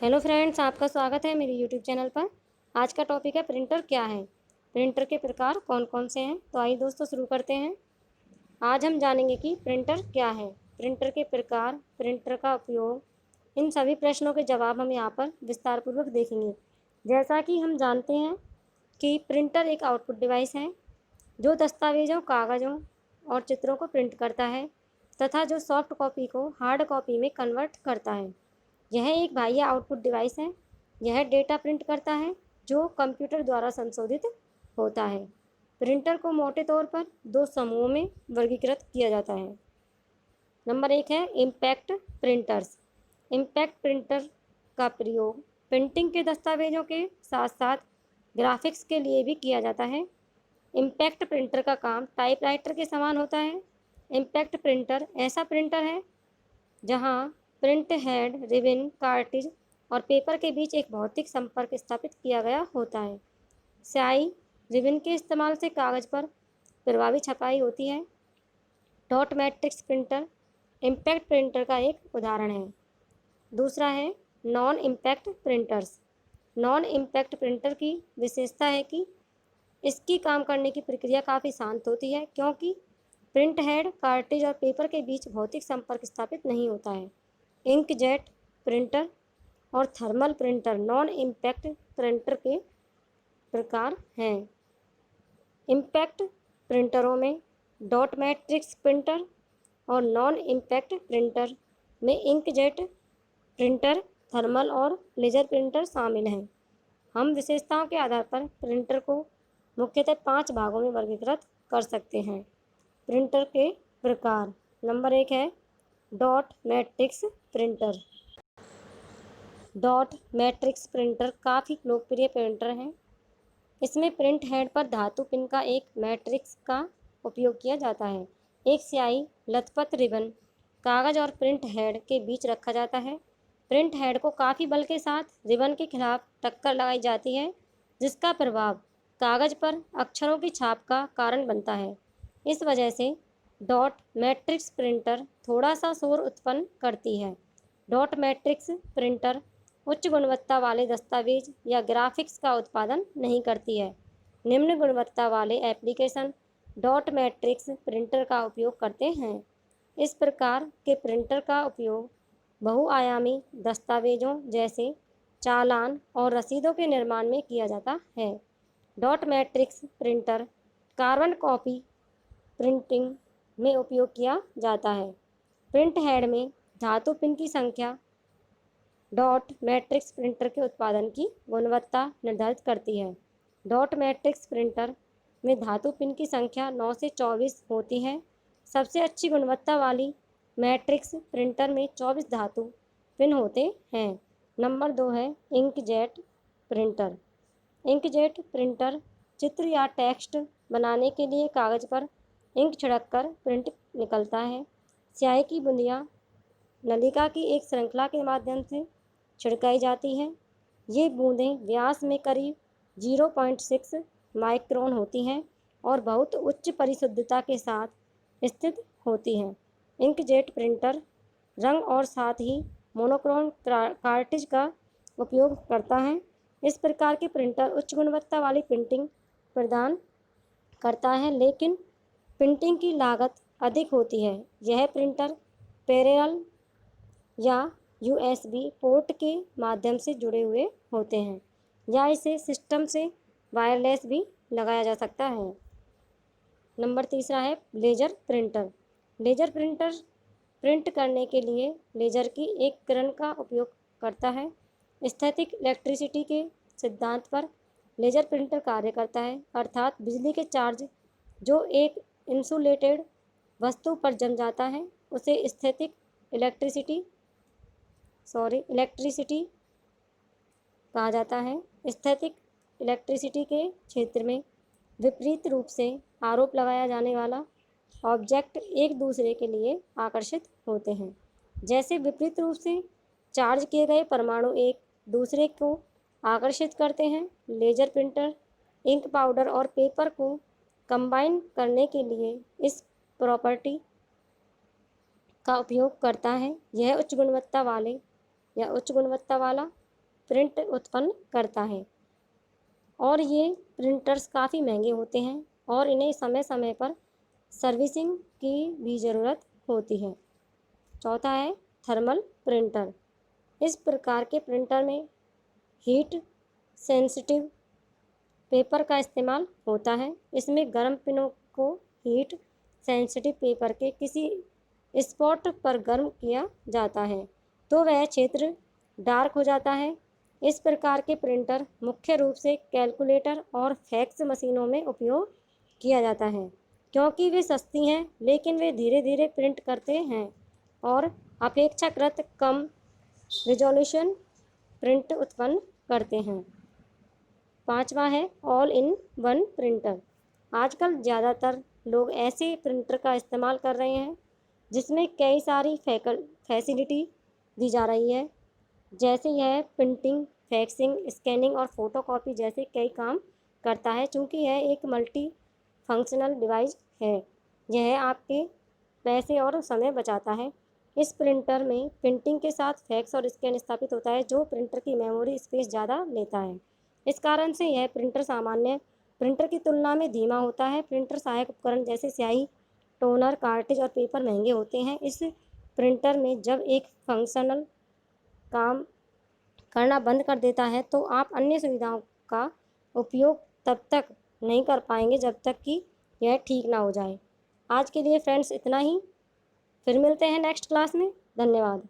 Hello friends, आपका स्वागत है मेरे यूट्यूब चैनल पर। आज का टॉपिक है प्रिंटर क्या है। प्रिंटर के प्रकार कौन कौन से हैं। तो आइए दोस्तों शुरू करते हैं। आज हम जानेंगे कि प्रिंटर क्या है, प्रिंटर के प्रकार, प्रिंटर का उपयोग, इन सभी प्रश्नों के जवाब हम यहाँ पर विस्तार पूर्वक देखेंगे। जैसा कि हम जानते हैं कि प्रिंटर एक आउटपुट डिवाइस है जो दस्तावेज़ों, कागज़ों और चित्रों को प्रिंट करता है तथा जो सॉफ्ट कॉपी को हार्ड कॉपी में कन्वर्ट करता है। यह एक बाह्य आउटपुट डिवाइस है। यह डेटा प्रिंट करता है जो कंप्यूटर द्वारा संशोधित होता है। प्रिंटर को मोटे तौर पर दो समूहों में वर्गीकृत किया जाता है। नंबर 1 है इम्पैक्ट प्रिंटर्स। इम्पैक्ट प्रिंटर का प्रयोग प्रिंटिंग के दस्तावेजों के साथ साथ ग्राफिक्स के लिए भी किया जाता है। इम्पैक्ट प्रिंटर का काम टाइपराइटर के समान होता है। इम्पैक्ट प्रिंटर ऐसा प्रिंटर है जहां प्रिंट हेड, रिबन, कार्ट्रिज और पेपर के बीच एक भौतिक संपर्क स्थापित किया गया होता है। स्याही रिबन के इस्तेमाल से कागज पर प्रभावी छपाई होती है। Dot matrix printer impact printer का एक उदाहरण है। दूसरा है non impact printers. Non impact printer की विशेषता है कि इसकी काम करने की प्रक्रिया काफ़ी शांत होती है क्योंकि प्रिंट हेड, कार्ट्रिज और पेपर के बीच भौतिक संपर्क स्थापित नहीं होता है। इंकजेट प्रिंटर और thermal printer non impact printer के प्रकार हैं। इम्पैक्ट प्रिंटरों में डॉट मैट्रिक्स प्रिंटर और नॉन इम्पैक्ट प्रिंटर में इंकजेट प्रिंटर, थर्मल और लेजर प्रिंटर शामिल हैं। हम विशेषताओं के आधार पर प्रिंटर को मुख्यतः 5 भागों में वर्गीकृत कर सकते हैं। प्रिंटर के प्रकार। नंबर 1 है dot matrix printer. Dot matrix printer काफ़ी लोकप्रिय प्रिंटर है। इसमें प्रिंट हेड पर धातु पिन का एक मैट्रिक्स का उपयोग किया जाता है। एक स्याही लथपथ रिबन कागज और प्रिंट हेड के बीच रखा जाता है। प्रिंट हेड को काफ़ी बल के साथ रिबन के खिलाफ टक्कर लगाई जाती है जिसका प्रभाव कागज पर अक्षरों की छाप का कारण बनता है। इस वजह से डॉट मैट्रिक्स प्रिंटर थोड़ा सा शोर उत्पन्न करती है। डॉट मैट्रिक्स प्रिंटर उच्च गुणवत्ता वाले दस्तावेज या ग्राफिक्स का उत्पादन नहीं करती है। निम्न गुणवत्ता वाले एप्लीकेशन डॉट मैट्रिक्स प्रिंटर का उपयोग करते हैं। इस प्रकार के प्रिंटर का उपयोग बहुआयामी दस्तावेजों जैसे चालान और रसीदों के निर्माण में किया जाता है। Dot matrix printer carbon copy printing में उपयोग किया जाता है। प्रिंट हेड में धातु पिन की संख्या डॉट मैट्रिक्स प्रिंटर के उत्पादन की गुणवत्ता निर्धारित करती है। डॉट मैट्रिक्स प्रिंटर में धातु पिन की संख्या 9 से 24 होती है। सबसे अच्छी गुणवत्ता वाली मैट्रिक्स प्रिंटर में 24 धातु पिन होते हैं। नंबर 2 है इंकजेट प्रिंटर। इंकजेट प्रिंटर चित्र या टेक्स्ट बनाने के लिए कागज पर इंक छिड़ककर प्रिंट निकलता है। स्याही की बूंदियाँ नलिका की एक श्रृंखला के माध्यम से छिड़काई जाती हैं। ये बूंदें व्यास में करीब 0.6 माइक्रोन होती हैं और बहुत उच्च परिशुद्धता के साथ स्थित होती हैं। इंकजेट प्रिंटर रंग और साथ ही मोनोक्रोम कार्ट्रिज का उपयोग करता है। इस प्रकार के प्रिंटर उच्च गुणवत्ता वाली प्रिंटिंग प्रदान करता है लेकिन प्रिंटिंग की लागत अधिक होती है। यह प्रिंटर पैरेलल या USB पोर्ट के माध्यम से जुड़े हुए होते हैं या इसे सिस्टम से वायरलेस भी लगाया जा सकता है। नंबर 3 है laser printer. Laser printer print करने के लिए लेजर की एक किरण का उपयोग करता है। स्थैतिक इलेक्ट्रिसिटी के सिद्धांत पर लेजर प्रिंटर कार्य करता है, अर्थात बिजली के चार्ज जो एक इंसुलेटेड वस्तु पर जम जाता है उसे स्थैतिक इलेक्ट्रिसिटी कहा जाता है। स्थैतिक इलेक्ट्रिसिटी के क्षेत्र में विपरीत रूप से आरोप लगाया जाने वाला ऑब्जेक्ट एक दूसरे के लिए आकर्षित होते हैं। जैसे विपरीत रूप से चार्ज किए गए परमाणु एक दूसरे को आकर्षित करते हैं। लेजर प्रिंटर इंक, पाउडर और पेपर को कंबाइन करने के लिए इस प्रॉपर्टी का उपयोग करता है। यह उच्च गुणवत्ता वाला प्रिंट उत्पन्न करता है और ये प्रिंटर्स काफ़ी महंगे होते हैं और इन्हें समय समय पर सर्विसिंग की भी ज़रूरत होती है। चौथा है थर्मल प्रिंटर। इस प्रकार के प्रिंटर में हीट सेंसिटिव पेपर का इस्तेमाल होता है। इसमें गर्म पिनों को हीट सेंसिटिव पेपर के किसी स्पॉट पर गर्म किया जाता है तो वह क्षेत्र डार्क हो जाता है। इस प्रकार के प्रिंटर मुख्य रूप से कैलकुलेटर और फैक्स मशीनों में उपयोग किया जाता है क्योंकि वे सस्ती हैं लेकिन वे धीरे धीरे प्रिंट करते हैं और अपेक्षाकृत कम रिजोल्यूशन प्रिंट उत्पन्न करते हैं। पांचवा है ऑल इन वन प्रिंटर। आजकल ज़्यादातर लोग ऐसे प्रिंटर का इस्तेमाल कर रहे हैं जिसमें कई सारी फैसिलिटी दी जा रही है, जैसे यह प्रिंटिंग, फैक्सिंग, स्कैनिंग और फोटोकॉपी जैसे कई काम करता है। चूँकि यह एक मल्टी फंक्शनल डिवाइस है, यह आपके पैसे और समय बचाता है। इस प्रिंटर में प्रिंटिंग के साथ फैक्स और स्कैन स्थापित होता है जो प्रिंटर की मेमोरी स्पेस ज़्यादा लेता है। इस कारण से यह प्रिंटर सामान्य प्रिंटर की तुलना में धीमा होता है। प्रिंटर सहायक उपकरण जैसे स्याही, टोनर, कार्ट्रिज और पेपर महंगे होते हैं। इस प्रिंटर में जब एक फंक्शनल काम करना बंद कर देता है तो आप अन्य सुविधाओं का उपयोग तब तक नहीं कर पाएंगे जब तक कि यह ठीक ना हो जाए। आज के लिए फ्रेंड्स इतना ही, फिर मिलते हैं नेक्स्ट क्लास में। धन्यवाद।